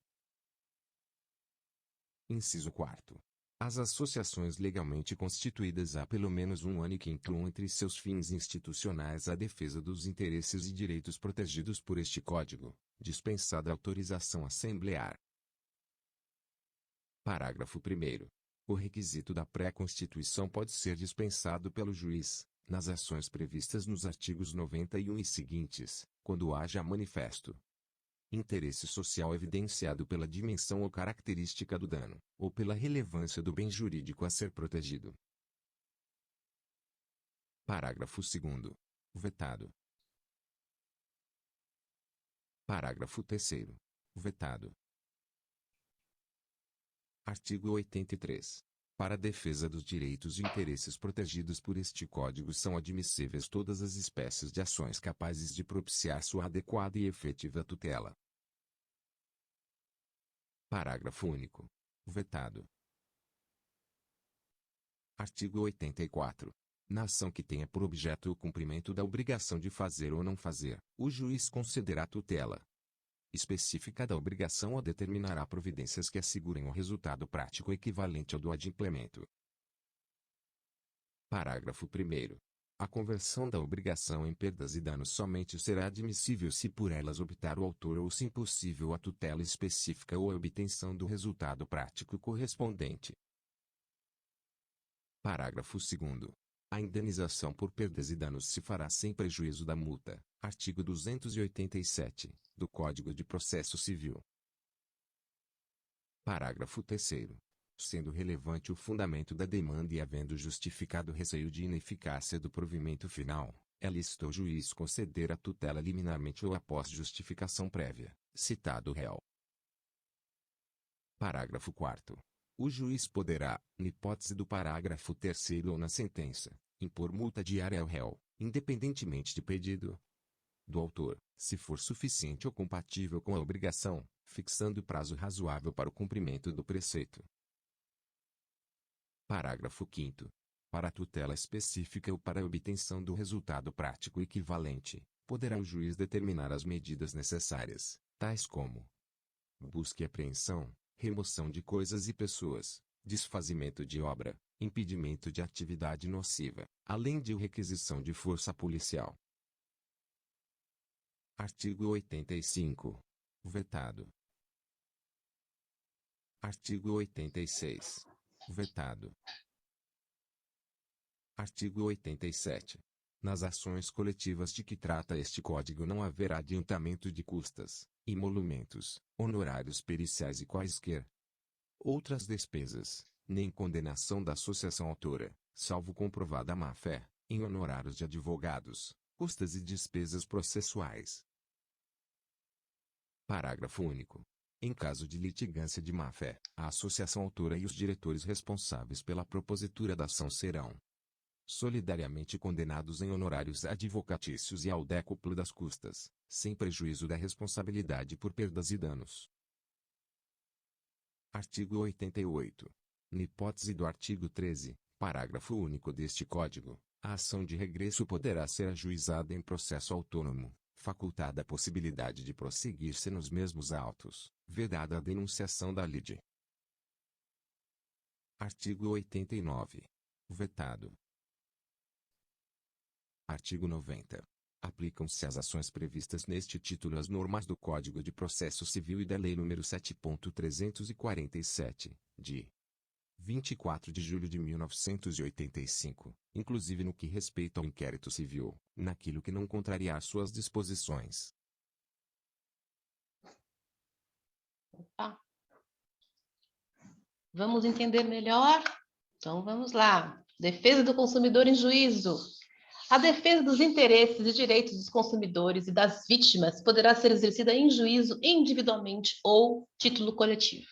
[SPEAKER 2] Inciso 4º. As associações legalmente constituídas há pelo menos um ano e que incluam entre seus fins institucionais a defesa dos interesses e direitos protegidos por este Código, dispensada a autorização assemblear. Parágrafo 1º. O requisito da pré-constituição pode ser dispensado pelo juiz, nas ações previstas nos artigos 91 e seguintes, quando haja manifesto interesse social evidenciado pela dimensão ou característica do dano, ou pela relevância do bem jurídico a ser protegido. Parágrafo 2º. Vetado. Parágrafo 3º. Vetado. Artigo 83. Para a defesa dos direitos e interesses protegidos por este Código são admissíveis todas as espécies de ações capazes de propiciar sua adequada e efetiva tutela. Parágrafo único. Vetado. Artigo 84. Na ação que tenha por objeto o cumprimento da obrigação de fazer ou não fazer, o juiz concederá tutela específica da obrigação ou determinará providências que assegurem o resultado prático equivalente ao do adimplemento. Parágrafo 1º. A conversão da obrigação em perdas e danos somente será admissível se por elas optar o autor ou se impossível a tutela específica ou a obtenção do resultado prático correspondente. Parágrafo 2º. A indenização por perdas e danos se fará sem prejuízo da multa. Artigo 287, do Código de Processo Civil. Parágrafo 3º. Sendo relevante o fundamento da demanda e havendo justificado receio de ineficácia do provimento final, é lícito ao juiz conceder a tutela liminarmente ou após justificação prévia, citado o réu. Parágrafo 4º. O juiz poderá, na hipótese do parágrafo 3º ou na sentença, impor multa diária ao réu, independentemente de pedido do autor, se for suficiente ou compatível com a obrigação, fixando prazo razoável para o cumprimento do preceito. Parágrafo 5º. Para a tutela específica ou para a obtenção do resultado prático equivalente, poderá o juiz determinar as medidas necessárias, tais como busca e apreensão, remoção de coisas e pessoas, desfazimento de obra, impedimento de atividade nociva, além de requisição de força policial. Artigo 85. Vetado. Artigo 86. Vetado. Artigo 87. Nas ações coletivas de que trata este Código não haverá adiantamento de custas, emolumentos, honorários periciais e quaisquer outras despesas, nem condenação da associação autora, salvo comprovada má-fé, em honorários de advogados, custas e despesas processuais. Parágrafo único. Em caso de litigância de má-fé, a associação autora e os diretores responsáveis pela propositura da ação serão solidariamente condenados em honorários advocatícios e ao décuplo das custas, sem prejuízo da responsabilidade por perdas e danos. Artigo 88. Na hipótese do artigo 13, Parágrafo único deste Código. A ação de regresso poderá ser ajuizada em processo autônomo, facultada a possibilidade de prosseguir-se nos mesmos autos, vedada a denunciação da lide. Artigo 89. Vetado. Artigo 90. Aplicam-se às ações previstas neste título as normas do Código de Processo Civil e da Lei nº 7.347, de 24 de julho de 1985, inclusive no que respeita ao inquérito civil, naquilo que não contrariar suas disposições.
[SPEAKER 1] Vamos entender melhor? Então vamos lá. Defesa do consumidor em juízo. A defesa dos interesses e direitos dos consumidores e das vítimas poderá ser exercida em juízo individualmente ou título coletivo.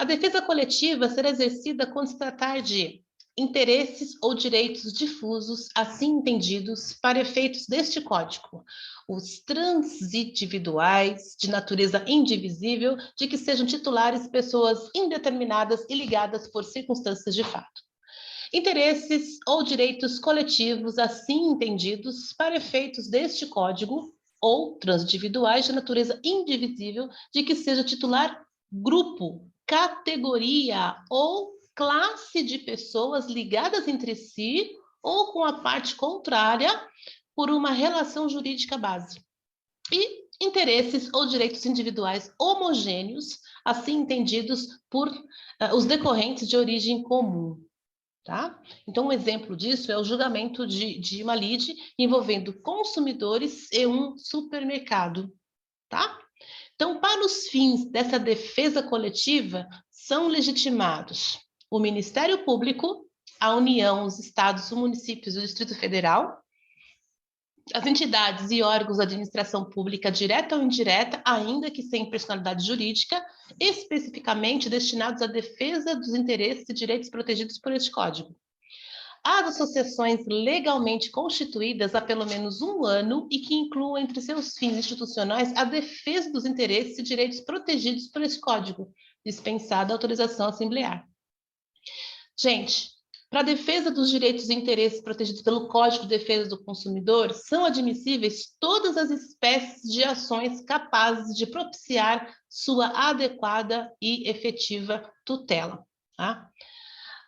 [SPEAKER 1] A defesa coletiva será exercida quando se tratar de interesses ou direitos difusos, assim entendidos, para efeitos deste Código, os transindividuais, de natureza indivisível, de que sejam titulares pessoas indeterminadas e ligadas por circunstâncias de fato. Interesses ou direitos coletivos, assim entendidos, para efeitos deste Código, ou transindividuais, de natureza indivisível, de que seja titular grupo, categoria ou classe de pessoas ligadas entre si ou com a parte contrária por uma relação jurídica base. E interesses ou direitos individuais homogêneos, assim entendidos por os decorrentes de origem comum. Tá? Então, um exemplo disso é o julgamento de uma lide envolvendo consumidores e um supermercado. Tá? Então, para os fins dessa defesa coletiva, são legitimados o Ministério Público, a União, os estados, os municípios e o Distrito Federal, as entidades e órgãos da administração pública, direta ou indireta, ainda que sem personalidade jurídica, especificamente destinados à defesa dos interesses e direitos protegidos por este Código. As associações legalmente constituídas há pelo menos um ano e que incluam entre seus fins institucionais a defesa dos interesses e direitos protegidos por este Código, dispensada a autorização assemblear. Gente, para a defesa dos direitos e interesses protegidos pelo Código de Defesa do Consumidor, são admissíveis todas as espécies de ações capazes de propiciar sua adequada e efetiva tutela. Tá?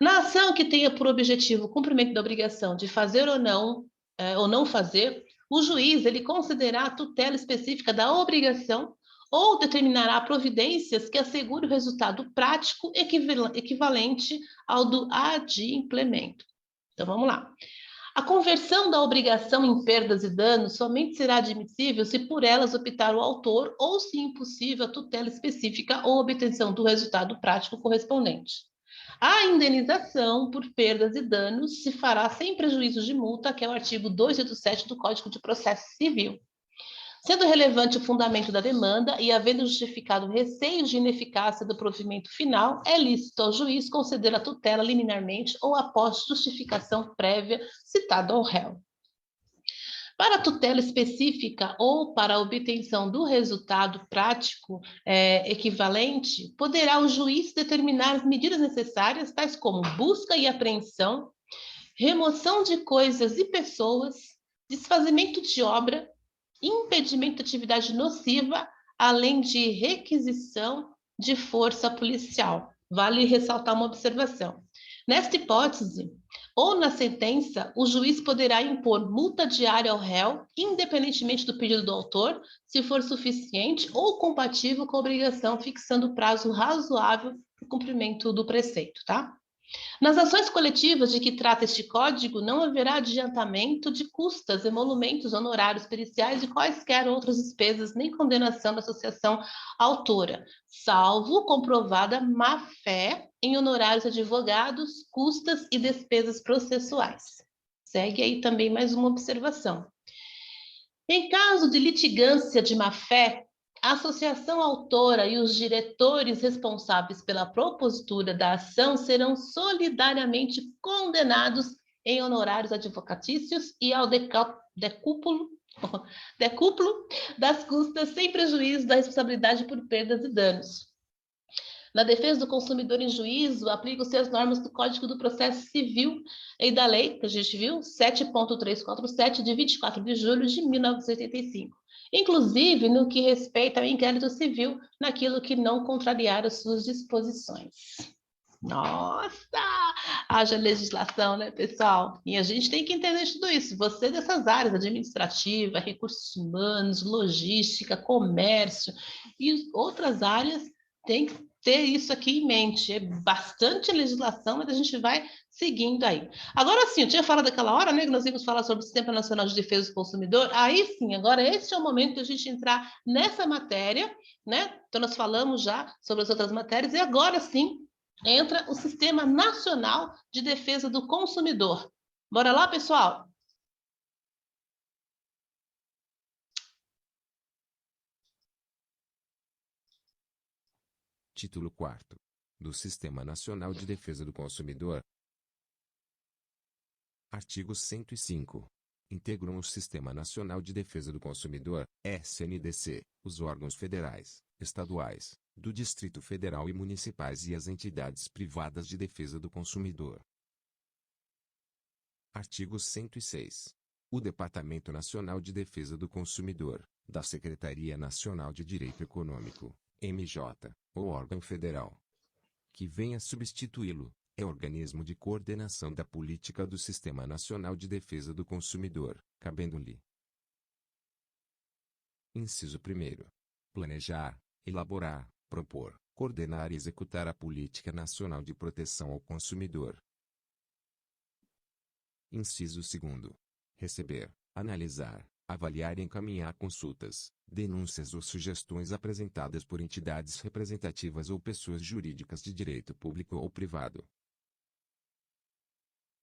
[SPEAKER 1] Na ação que tenha por objetivo o cumprimento da obrigação de fazer ou não fazer, o juiz ele concederá a tutela específica da obrigação ou determinará providências que assegure o resultado prático equivalente ao do adimplemento. Então, vamos lá. A conversão da obrigação em perdas e danos somente será admissível se por elas optar o autor ou, se impossível, a tutela específica ou obtenção do resultado prático correspondente. A indenização por perdas e danos se fará sem prejuízo de multa, que é o artigo 287 do Código de Processo Civil. Sendo relevante o fundamento da demanda e havendo justificado receios de ineficácia do provimento final, é lícito ao juiz conceder a tutela liminarmente ou após justificação prévia citada ao réu. Para a tutela específica ou para a obtenção do resultado prático equivalente, poderá o juiz determinar as medidas necessárias, tais como busca e apreensão, remoção de coisas e pessoas, desfazimento de obra, impedimento de atividade nociva, além de requisição de força policial. Vale ressaltar uma observação. Nesta hipótese, ou na sentença, o juiz poderá impor multa diária ao réu, independentemente do pedido do autor, se for suficiente ou compatível com a obrigação, fixando prazo razoável para o cumprimento do preceito, tá? Nas ações coletivas de que trata este Código, não haverá adiantamento de custas, emolumentos, honorários periciais e quaisquer outras despesas, nem condenação da associação autora, salvo comprovada má-fé em honorários advogados, custas e despesas processuais. Segue aí também mais uma observação. Em caso de litigância de má-fé, a associação autora e os diretores responsáveis pela propositura da ação serão solidariamente condenados em honorários advocatícios e ao decúpulo das custas sem prejuízo da responsabilidade por perdas e danos. Na defesa do consumidor em juízo, aplicam-se as normas do Código do Processo Civil e da lei, que a gente viu, 7.347, de 24 de julho de 1985. Inclusive no que respeita ao inquérito civil, naquilo que não contrariar as suas disposições. Nossa! Haja legislação, né, pessoal? E a gente tem que entender tudo isso. Você dessas áreas, administrativa, recursos humanos, logística, comércio e outras áreas, tem que ter isso aqui em mente. É bastante legislação, mas a gente vai seguindo aí. Agora sim, eu tinha falado daquela hora, né, que nós íamos falar sobre o Sistema Nacional de Defesa do Consumidor. Aí sim, agora esse é o momento de a gente entrar nessa matéria, né? Então nós falamos já sobre as outras matérias, e agora sim, entra o Sistema Nacional de Defesa do Consumidor. Bora lá, pessoal?
[SPEAKER 2] Título 4 do Sistema Nacional de Defesa do Consumidor. Artigo 105. Integram o Sistema Nacional de Defesa do Consumidor, SNDC, os órgãos federais, estaduais, do Distrito Federal e municipais e as entidades privadas de defesa do consumidor. Artigo 106. O Departamento Nacional de Defesa do Consumidor, da Secretaria Nacional de Direito Econômico, MJ, ou órgão federal que venha substituí-lo, é organismo de coordenação da política do Sistema Nacional de Defesa do Consumidor, cabendo-lhe: inciso 1º, planejar, elaborar, propor, coordenar e executar a Política Nacional de Proteção ao Consumidor. Inciso 2º, receber, analisar, avaliar e encaminhar consultas, denúncias ou sugestões apresentadas por entidades representativas ou pessoas jurídicas de direito público ou privado.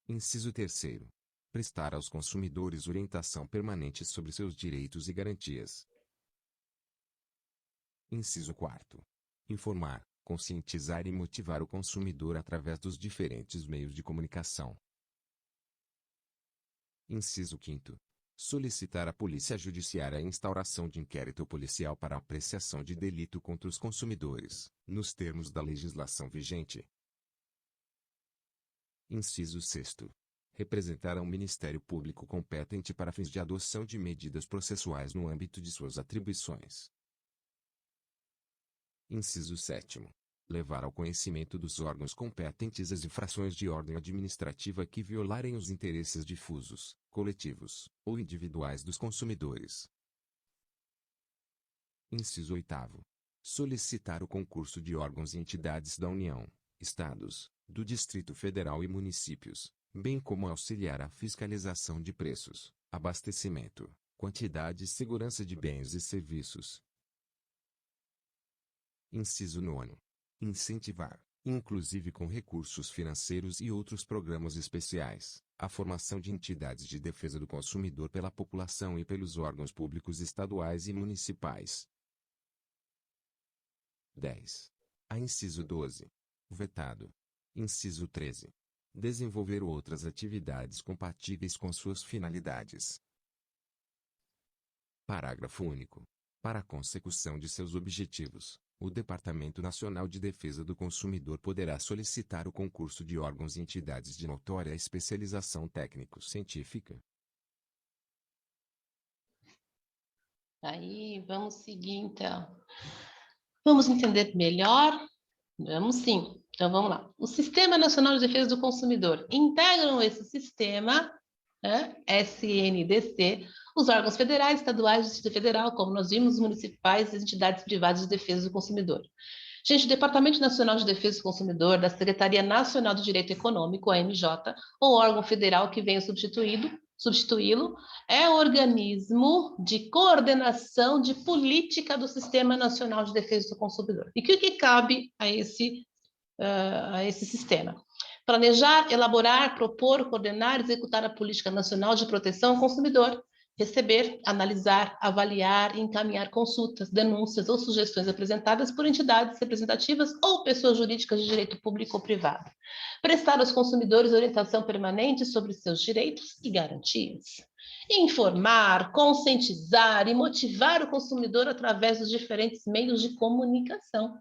[SPEAKER 2] Inciso 3º, prestar aos consumidores orientação permanente sobre seus direitos e garantias. Inciso 4º, informar, conscientizar e motivar o consumidor através dos diferentes meios de comunicação. Inciso 5º, solicitar à Polícia Judiciária a instauração de inquérito policial para apreciação de delito contra os consumidores, nos termos da legislação vigente. Inciso 6º, representar ao Ministério Público competente para fins de adoção de medidas processuais no âmbito de suas atribuições. Inciso 7º, levar ao conhecimento dos órgãos competentes as infrações de ordem administrativa que violarem os interesses difusos, coletivos ou individuais dos consumidores. Inciso 8º, solicitar o concurso de órgãos e entidades da União, Estados, do Distrito Federal e municípios, bem como auxiliar a fiscalização de preços, abastecimento, quantidade e segurança de bens e serviços. Inciso 9º, incentivar, inclusive com recursos financeiros e outros programas especiais, a formação de entidades de defesa do consumidor pela população e pelos órgãos públicos estaduais e municipais. 10. A inciso 12. Vetado. Inciso 13. Desenvolver outras atividades compatíveis com suas finalidades. Parágrafo único. Para a consecução de seus objetivos, o Departamento Nacional de Defesa do Consumidor poderá solicitar o concurso de órgãos e entidades de notória especialização técnico-científica.
[SPEAKER 1] Aí, vamos seguir então. Vamos entender melhor? Vamos sim. Então vamos lá. O Sistema Nacional de Defesa do Consumidor. Integram esse sistema, né, SNDC, os órgãos federais, estaduais, do Distrito Federal, como nós vimos, os municipais e as entidades privadas de defesa do consumidor. Gente, o Departamento Nacional de Defesa do Consumidor, da Secretaria Nacional do Direito Econômico, a MJ, ou órgão federal que venha substituí-lo, é o organismo de coordenação de política do Sistema Nacional de Defesa do Consumidor. E o que cabe a esse sistema? Planejar, elaborar, propor, coordenar, executar a Política Nacional de Proteção ao Consumidor, receber, analisar, avaliar e encaminhar consultas, denúncias ou sugestões apresentadas por entidades representativas ou pessoas jurídicas de direito público ou privado. Prestar aos consumidores orientação permanente sobre seus direitos e garantias. Informar, conscientizar e motivar o consumidor através dos diferentes meios de comunicação.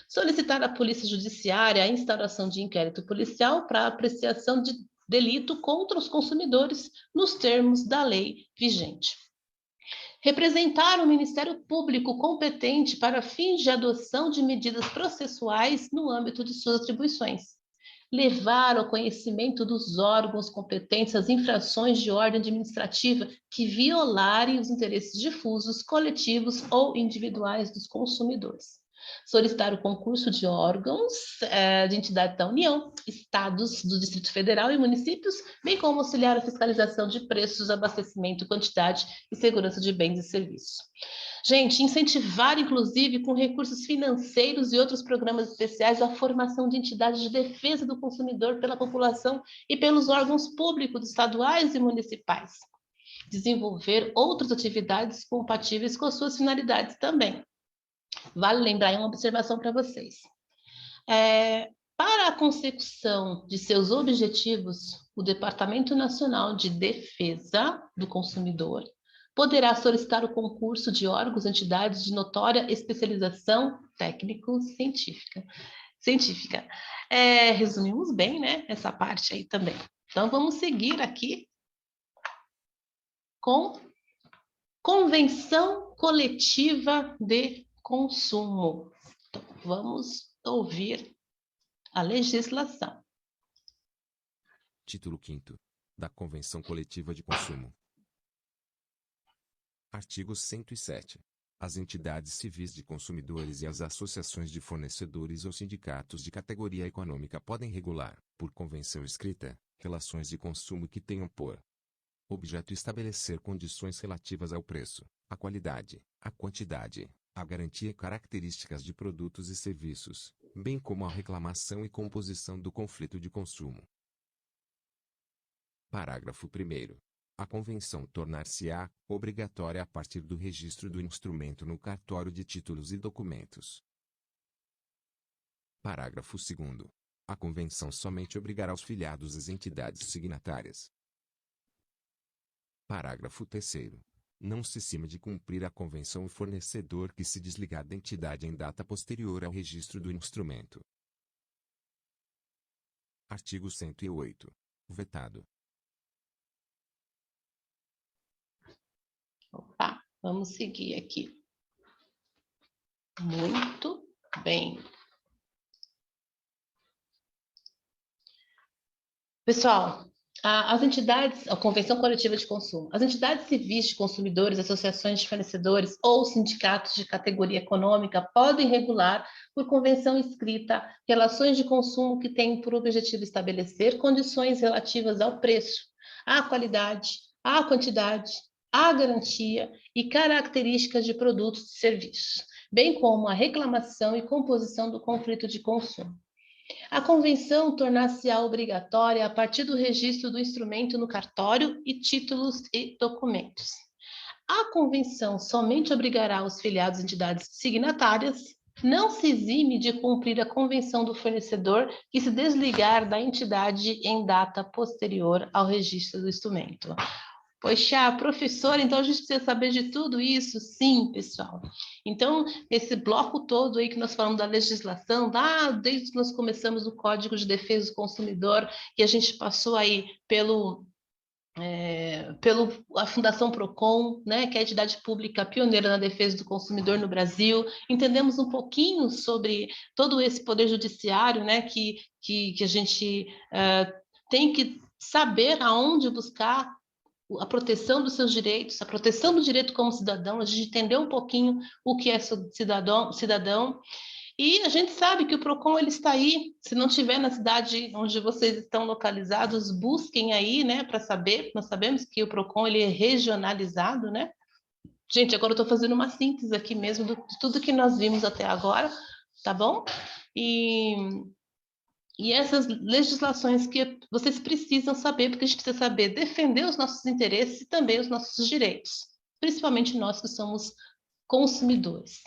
[SPEAKER 1] Solicitar à Polícia Judiciária a instauração de inquérito policial para apreciação de delito contra os consumidores nos termos da lei vigente. Representar o Ministério Público competente para fins de adoção de medidas processuais no âmbito de suas atribuições. Levar ao conhecimento dos órgãos competentes as infrações de ordem administrativa que violarem os interesses difusos, coletivos ou individuais dos consumidores. Solicitar o concurso de órgãos de entidades da União, estados do Distrito Federal e municípios, bem como auxiliar a fiscalização de preços, abastecimento, quantidade e segurança de bens e serviços. Gente, incentivar, inclusive, com recursos financeiros e outros programas especiais, a formação de entidades de defesa do consumidor pela população e pelos órgãos públicos estaduais e municipais. Desenvolver outras atividades compatíveis com as suas finalidades também. Vale lembrar uma observação para vocês. Para a consecução de seus objetivos, o Departamento Nacional de Defesa do Consumidor poderá solicitar o concurso de órgãos e entidades de notória especialização técnico-científica. Resumimos bem, né, essa parte aí também. Então, vamos seguir aqui com Convenção Coletiva de Consumo. Então, vamos ouvir a legislação.
[SPEAKER 2] Título 5º da Convenção Coletiva de Consumo. Artigo 107. As entidades civis de consumidores e as associações de fornecedores ou sindicatos de categoria econômica podem regular, por convenção escrita, relações de consumo que tenham por objeto estabelecer condições relativas ao preço, à qualidade, à quantidade, à garantia e características de produtos e serviços, bem como à reclamação e composição do conflito de consumo. Parágrafo 1º. A convenção tornar-se-á obrigatória a partir do registro do instrumento no cartório de títulos e documentos. Parágrafo 2º. A convenção somente obrigará os filiados às entidades signatárias. Parágrafo 3º. Não se cima de cumprir a convenção o fornecedor que se desligar da entidade em data posterior ao registro do instrumento. Artigo 108. Vetado.
[SPEAKER 1] Opa, vamos seguir aqui. Muito bem. Pessoal, a Convenção Coletiva de Consumo, as entidades civis de consumidores, associações de fornecedores ou sindicatos de categoria econômica podem regular, por convenção escrita, relações de consumo que tenham por objetivo estabelecer condições relativas ao preço, à qualidade, à quantidade, à garantia e características de produtos e serviços, bem como a reclamação e composição do conflito de consumo. A convenção tornar-se-á obrigatória a partir do registro do instrumento no cartório e títulos e documentos. A convenção somente obrigará os filiados a entidades signatárias, não se exime de cumprir a convenção do fornecedor que se desligar da entidade em data posterior ao registro do instrumento. Poxa, professora, então a gente precisa saber de tudo isso? Sim, pessoal. Então, esse bloco todo aí que nós falamos da legislação, desde que nós começamos o Código de Defesa do Consumidor, que a gente passou aí pela Fundação Procon, né, que é a entidade pública pioneira na defesa do consumidor no Brasil, entendemos um pouquinho sobre todo esse poder judiciário, né, que a gente tem que saber aonde buscar a proteção dos seus direitos, a proteção do direito como cidadão, a gente entender um pouquinho o que é cidadão, e a gente sabe que o PROCON ele está aí, se não tiver na cidade onde vocês estão localizados, busquem aí, né, para saber, nós sabemos que o PROCON ele é regionalizado, né? Gente, agora eu estou fazendo uma síntese aqui mesmo de tudo que nós vimos até agora, tá bom? E essas legislações que vocês precisam saber, porque a gente precisa saber defender os nossos interesses e também os nossos direitos, principalmente nós que somos consumidores.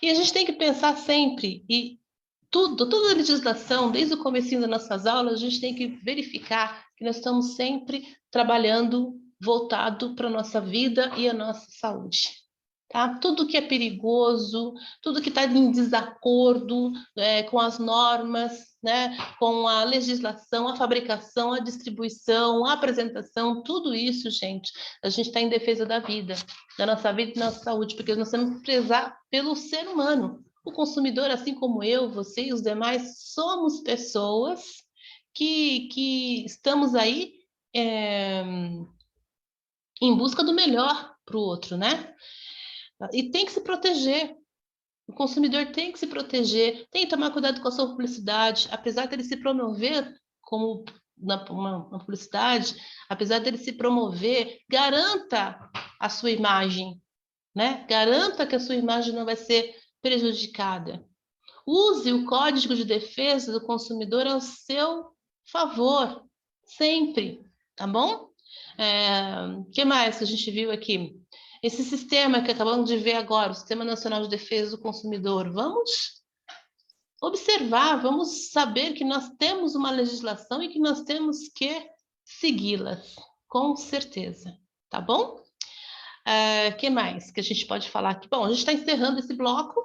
[SPEAKER 1] E a gente tem que pensar sempre, e toda a legislação, desde o comecinho das nossas aulas, a gente tem que verificar que nós estamos sempre trabalhando voltado para a nossa vida e a nossa saúde. Tá? Tudo que é perigoso, tudo que está em desacordo com as normas, né, com a legislação, a fabricação, a distribuição, a apresentação, tudo isso, gente, a gente está em defesa da vida, da nossa vida e da nossa saúde, porque nós temos que prezar pelo ser humano. O consumidor, assim como eu, você e os demais, somos pessoas que estamos aí em busca do melhor para o outro, né? E tem que se proteger. O consumidor tem que se proteger, tem que tomar cuidado com a sua publicidade, apesar dele se promover como uma publicidade, apesar dele se promover, garanta a sua imagem, né? Garanta que a sua imagem não vai ser prejudicada. Use o Código de Defesa do Consumidor ao seu favor, sempre, tá bom? Que mais que a gente viu aqui? Esse sistema que acabamos de ver agora, o Sistema Nacional de Defesa do Consumidor, vamos observar, vamos saber que nós temos uma legislação e que nós temos que segui-las, com certeza, tá bom? Que mais que a gente pode falar aqui? Bom, a gente está encerrando esse bloco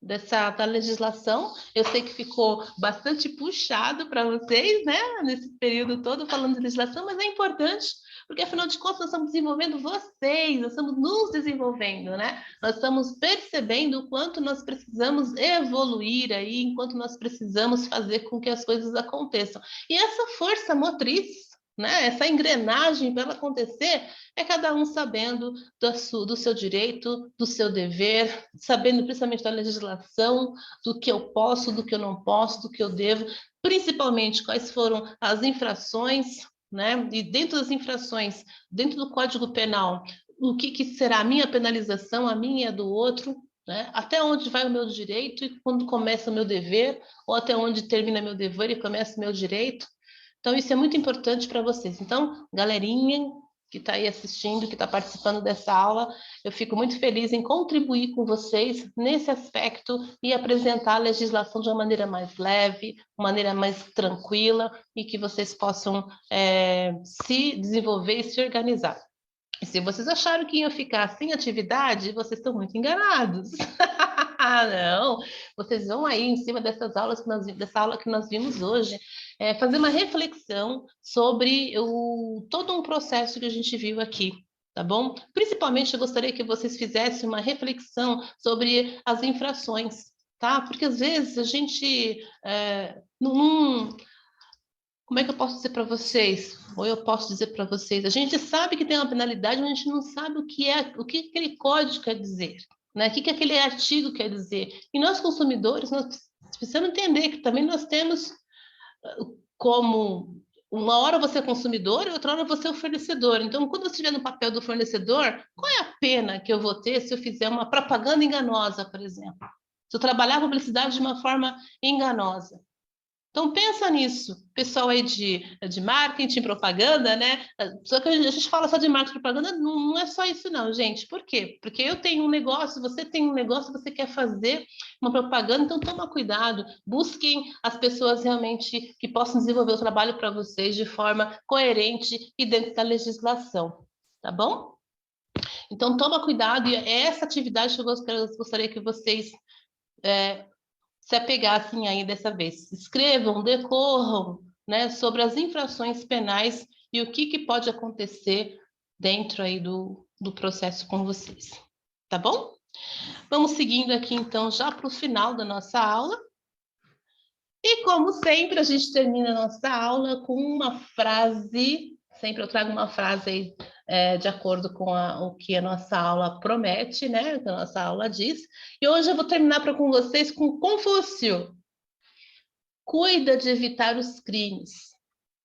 [SPEAKER 1] da legislação. Eu sei que ficou bastante puxado para vocês, né, nesse período todo falando de legislação, mas é importante, porque afinal de contas nós estamos desenvolvendo vocês, nós estamos nos desenvolvendo, né? Nós estamos percebendo o quanto nós precisamos evoluir aí, enquanto nós precisamos fazer com que as coisas aconteçam. E essa força motriz, né, essa engrenagem para ela acontecer, é cada um sabendo do seu direito, do seu dever, sabendo principalmente da legislação, do que eu posso, do que eu não posso, do que eu devo, principalmente quais foram as infrações, né? E dentro das infrações, dentro do Código Penal, o que será a minha penalização, a minha e a do outro, né? Até onde vai o meu direito e quando começa o meu dever, ou até onde termina meu dever e começa o meu direito. Então, isso é muito importante para vocês. Então, galerinha que está aí assistindo, que está participando dessa aula, eu fico muito feliz em contribuir com vocês nesse aspecto e apresentar a legislação de uma maneira mais leve, uma maneira mais tranquila e que vocês possam se desenvolver e se organizar. E se vocês acharam que iam ficar sem atividade, vocês estão muito enganados. Não, vocês vão aí em cima dessas aulas dessa aula que nós vimos hoje, fazer uma reflexão sobre todo um processo que a gente viu aqui, tá bom? Principalmente eu gostaria que vocês fizessem uma reflexão sobre as infrações, tá? Porque às vezes a gente como é que eu posso dizer para vocês? Ou eu posso dizer para vocês, a gente sabe que tem uma penalidade, mas a gente não sabe o que aquele código quer dizer, né? O que aquele artigo quer dizer. E nós, consumidores, nós precisamos entender que também nós temos como uma hora você é consumidor e outra hora você é o fornecedor. Então, quando você estiver no papel do fornecedor, qual é a pena que eu vou ter se eu fizer uma propaganda enganosa, por exemplo? Se eu trabalhar a publicidade de uma forma enganosa. Então, pensa nisso, pessoal aí de marketing, propaganda, né? Só que a gente fala só de marketing e propaganda, não é só isso não, gente. Por quê? Porque eu tenho um negócio, você tem um negócio, você quer fazer uma propaganda, então toma cuidado, busquem as pessoas realmente que possam desenvolver o trabalho para vocês de forma coerente e dentro da legislação, tá bom? Então, toma cuidado, e é essa atividade que eu gostaria que vocês se apegassem aí dessa vez. Escrevam, decorram, né, sobre as infrações penais e o que pode acontecer dentro aí do processo com vocês. Tá bom? Vamos seguindo aqui, então, já para o final da nossa aula. E, como sempre, a gente termina a nossa aula com uma frase. Sempre eu trago uma frase aí de acordo com o que a nossa aula promete, né? O que a nossa aula diz. E hoje eu vou terminar com vocês com Confúcio. Cuida de evitar os crimes,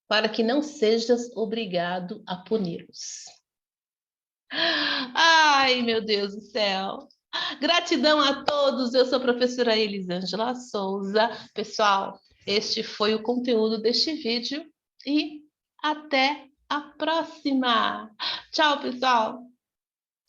[SPEAKER 1] para que não sejas obrigado a puni-los. Ai, meu Deus do céu! Gratidão a todos, eu sou a professora Elisângela Souza. Pessoal, este foi o conteúdo deste vídeo e até a próxima! Tchau, pessoal!